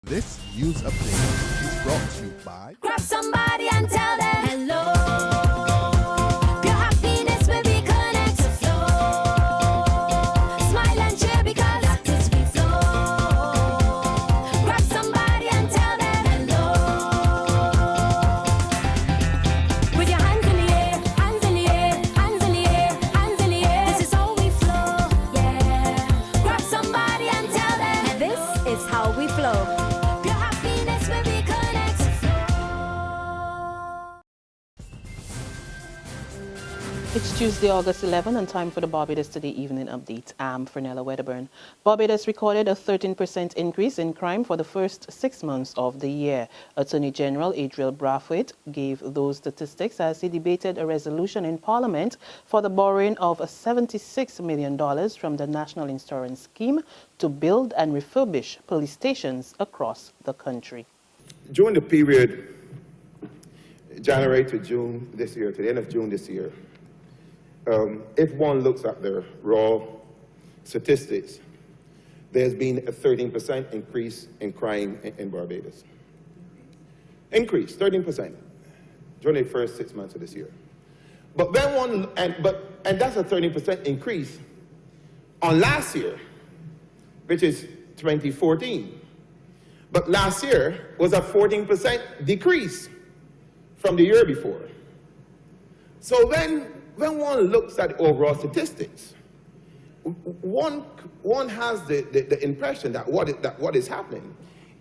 This news update is brought to you by... Grab somebody and tell them hello. Your happiness will be connect to flow. Smile and cheer because that is we flow. Grab somebody and tell them hello. With your hands in the air, hands in the air, hands in the air, hands in the air. This is how we flow, yeah. Grab somebody and tell them this is how we flow. It's Tuesday, August 11, and time for the Barbados Today Evening Update. I'm Fernella Wedderburn. Barbados recorded a 13% increase in crime for the first 6 months of the year. Attorney General Adriel Brathwaite gave those statistics as he debated a resolution in Parliament for the borrowing of $76 million from the National Insurance Scheme to build and refurbish police stations across the country. During the period January to June this year, to the end of June this year, if one looks at the raw statistics, there's been a 13% increase in crime in Barbados. Increase, 13%, during the first 6 months of this year. But then and that's a 13% increase on last year, which is 2014. But last year was a 14% decrease from the year before. So then, when one looks at the overall statistics, one has the impression that what is happening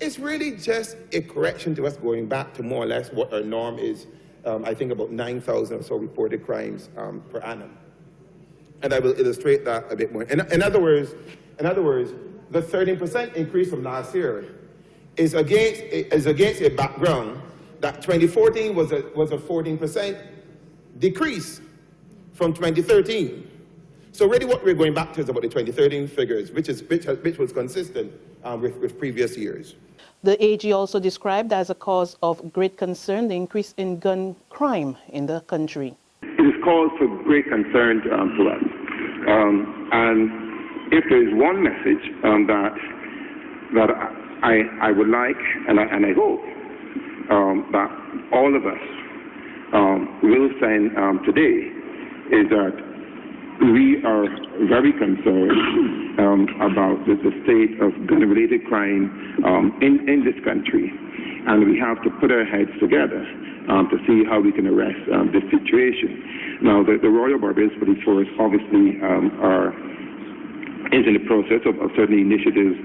is really just a correction to us going back to more or less what our norm is, I think about 9,000 or so reported crimes per annum. And I will illustrate that a bit more. In other words, the 13% increase from last year is against a background that 2014 was a 14% decrease from 2013. So really what we're going back to is about the 2013 figures, which was consistent with previous years. The AG also described as a cause of great concern the increase in gun crime in the country. It is cause for great concern to us. And if there is one message that I would like, and I hope that all of us will send today, is that we are very concerned about the state of gun-related crime in this country, and we have to put our heads together to see how we can arrest this situation. Now, the Royal Barbados Police Force obviously is in the process of certain initiatives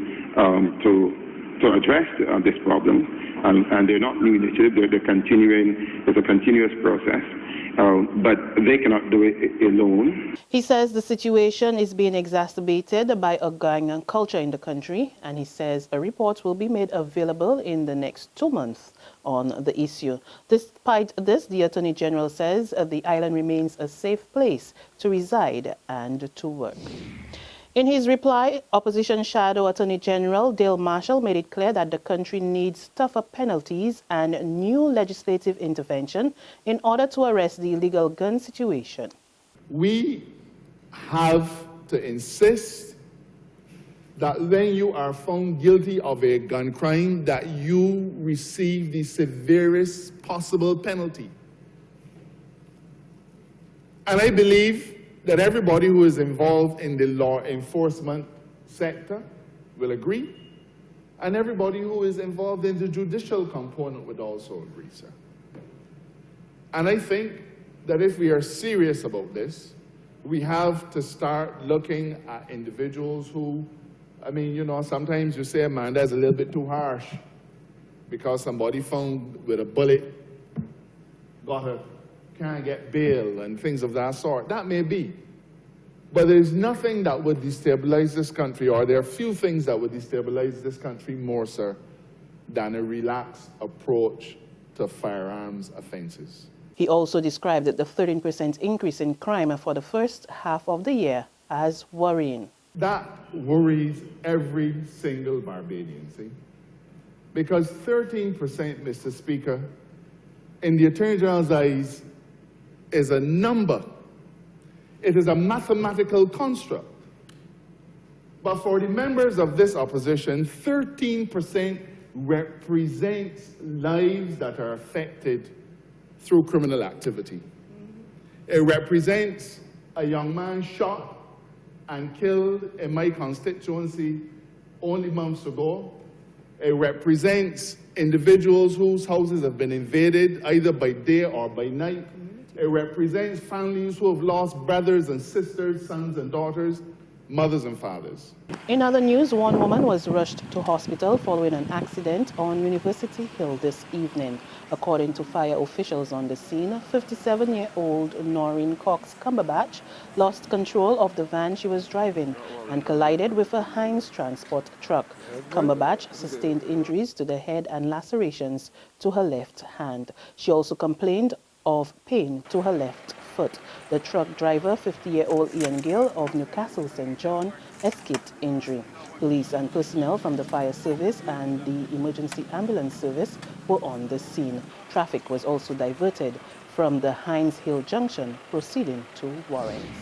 to address this problem, and they're not new initiatives. They're continuing. It's a continuous process. But they cannot do it alone. He says the situation is being exacerbated by a gang culture in the country, and he says a report will be made available in the next 2 months on the issue. Despite this, the Attorney General says the island remains a safe place to reside and to work. In his reply, Opposition Shadow Attorney General Dale Marshall made it clear that the country needs tougher penalties and new legislative intervention in order to arrest the illegal gun situation. We have to insist that when you are found guilty of a gun crime, that you receive the severest possible penalty. And I believe that everybody who is involved in the law enforcement sector will agree, and everybody who is involved in the judicial component would also agree, sir. And I think that if we are serious about this, we have to start looking at individuals who, I mean, you know, sometimes you say, man, that's a little bit too harsh because somebody found with a bullet, can't get bail and things of that sort. That may be. But there's nothing that would destabilize this country, or there are few things that would destabilize this country more, sir, than a relaxed approach to firearms offenses. He also described the 13% increase in crime for the first half of the year as worrying. That worries every single Barbadian, see? Because 13%, Mr. Speaker, in the Attorney General's eyes, is a number. It is a mathematical construct. But for the members of this opposition, 13% represents lives that are affected through criminal activity. It represents a young man shot and killed in my constituency only months ago. It represents individuals whose houses have been invaded either by day or by night. It represents families who have lost brothers and sisters, sons and daughters, mothers and fathers. In other news, one woman was rushed to hospital following an accident on University Hill this evening. According to fire officials on the scene, 57-year-old Noreen Cox Cumberbatch lost control of the van she was driving and collided with a Heinz transport truck. Cumberbatch sustained injuries to the head and lacerations to her left hand. She also complained of pain to her left foot. The truck driver, 50-year-old Ian Gill of Newcastle St. John, escaped injury. Police and personnel from the fire service and the emergency ambulance service were on the scene. Traffic was also diverted from the Heinz Hill Junction, proceeding to Warrens.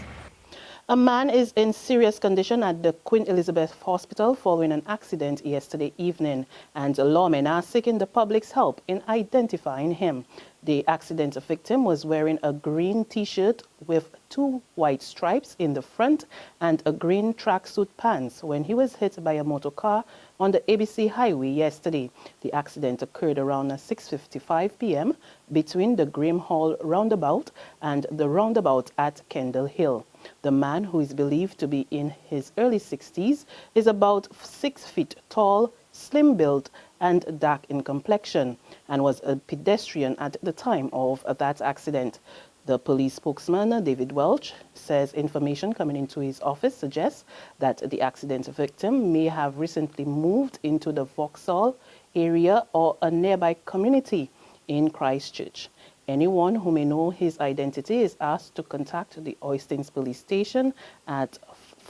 A man is in serious condition at the Queen Elizabeth Hospital following an accident yesterday evening, and lawmen are seeking the public's help in identifying him. The accident victim was wearing a green T-shirt with 2 white stripes in the front and a green tracksuit pants when he was hit by a motor car on the ABC Highway yesterday. The accident occurred around 6:55 p.m. between the Graham Hall roundabout and the roundabout at Kendall Hill. The man, who is believed to be in his early 60s, is about 6 feet tall, slim-built and dark in complexion, and was a pedestrian at the time of that accident. The police spokesman, David Welch, says information coming into his office suggests that the accident victim may have recently moved into the Vauxhall area or a nearby community in Christchurch. Anyone who may know his identity is asked to contact the Oistins police station at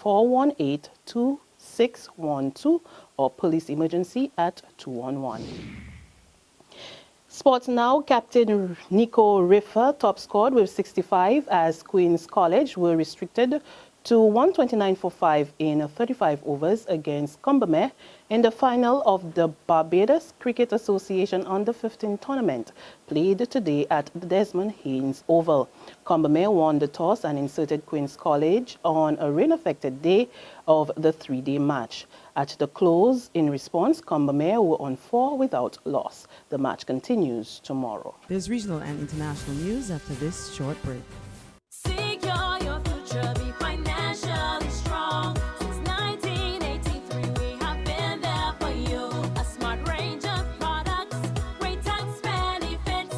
418-2612 or police emergency at 211. Sports now, Captain Nico Riffer top scored with 65 as Queen's College were restricted to 129 for 5 in 35 overs against Combermere in the final of the Barbados Cricket Association Under-15 tournament, played today at the Desmond Haynes Oval. Combermere won the toss and inserted Queen's College on a rain-affected day of the 3-day match. At the close, in response, Combermere were on 4 without loss. The match continues tomorrow. There's regional and international news after this short break. Secure your future, be financially strong. Since 1983, we have been there for you. A smart range of products, great tax benefits.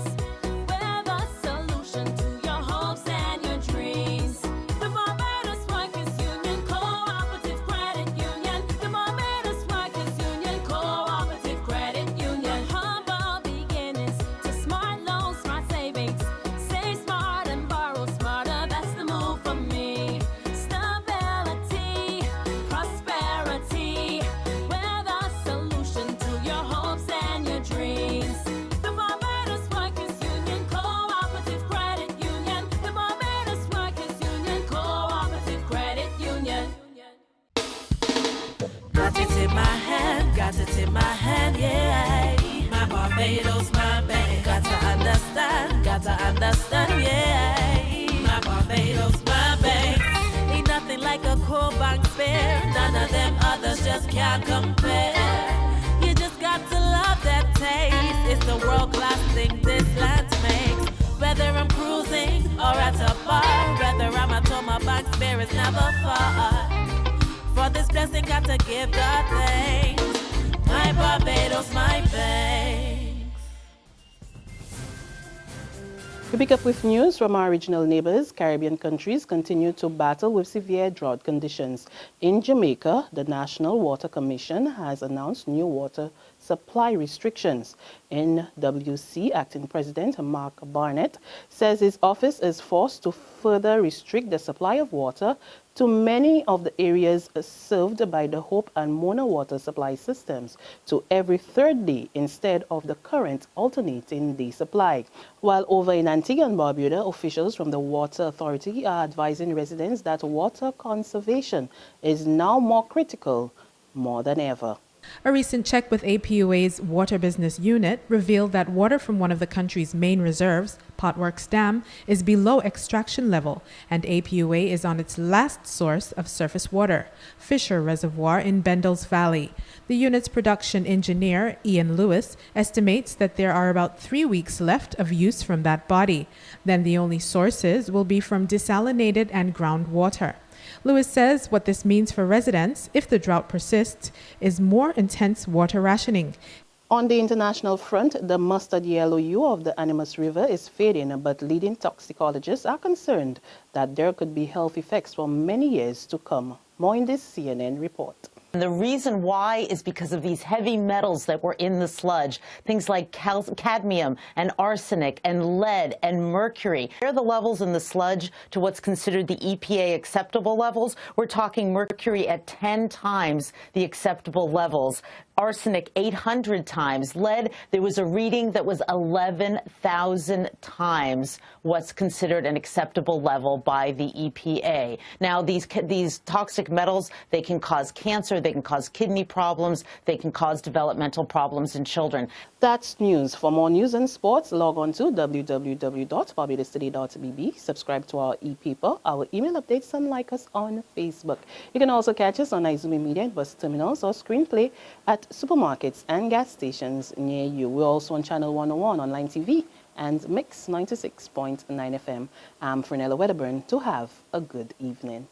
We're the solution to your hopes and your dreams. The Barbados Workers Union Cooperative Credit Union. The Barbados Workers Union Cooperative Credit Union. Humble beginnings to smart loans, smart savings. Save smart and borrow smarter. That's the move for me. Stability, prosperity. We're the solution to your hopes and your dreams. The Barbados Workers Union Cooperative Credit Union. The Barbados Workers Union Cooperative Credit Union. Got it in my hand, yeah. My Barbados, my bank. Got to understand, yeah. My Barbados, my bank. Ain't nothing like a core bank spare. None of them others just can't compare. You just got to love that taste. It's the world-class thing this land makes. Whether I'm cruising or at a bar, whether I'm at home, my bank spare is never far. For this blessing, got to give God thanks. My Barbados, my bank. We pick up with news from our regional neighbors. Caribbean countries continue to battle with severe drought conditions. In Jamaica, the National Water Commission has announced new water supply restrictions. NWC Acting President Mark Barnett says his office is forced to further restrict the supply of water to many of the areas served by the Hope and Mona water supply systems to every third day instead of the current alternating day supply. While over in Antigua and Barbuda, officials from the Water Authority are advising residents that water conservation is now more critical more than ever. A recent check with APUA's Water Business Unit revealed that water from one of the country's main reserves, Potworks Dam, is below extraction level, and APUA is on its last source of surface water, Fisher Reservoir in Bendel's Valley. The unit's production engineer, Ian Lewis, estimates that there are about 3 weeks left of use from that body. Then the only sources will be from desalinated and groundwater. Lewis says what this means for residents, if the drought persists, is more intense water rationing. On the international front, the mustard yellow hue of the Animas River is fading, but leading toxicologists are concerned that there could be health effects for many years to come. More in this CNN report. The reason why is because of these heavy metals that were in the sludge, things like cadmium and arsenic and lead and mercury. Compare the levels in the sludge to what's considered the EPA acceptable levels. We're talking mercury at 10 times the acceptable levels. Arsenic 800 times. Lead, there was a reading that was 11,000 times what's considered an acceptable level by the EPA. Now, these toxic metals, they can cause cancer, they can cause kidney problems, they can cause developmental problems in children. That's news. For more news and sports, log on to www.barbadostoday.bb. Subscribe to our e-paper, our email updates, and like us on Facebook. You can also catch us on Izumi Media and bus terminals or screenplay at supermarkets and gas stations near you. We're also on Channel 101 online TV and Mix 96.9 FM. I'm Fernella Wedderburn. To have a good evening.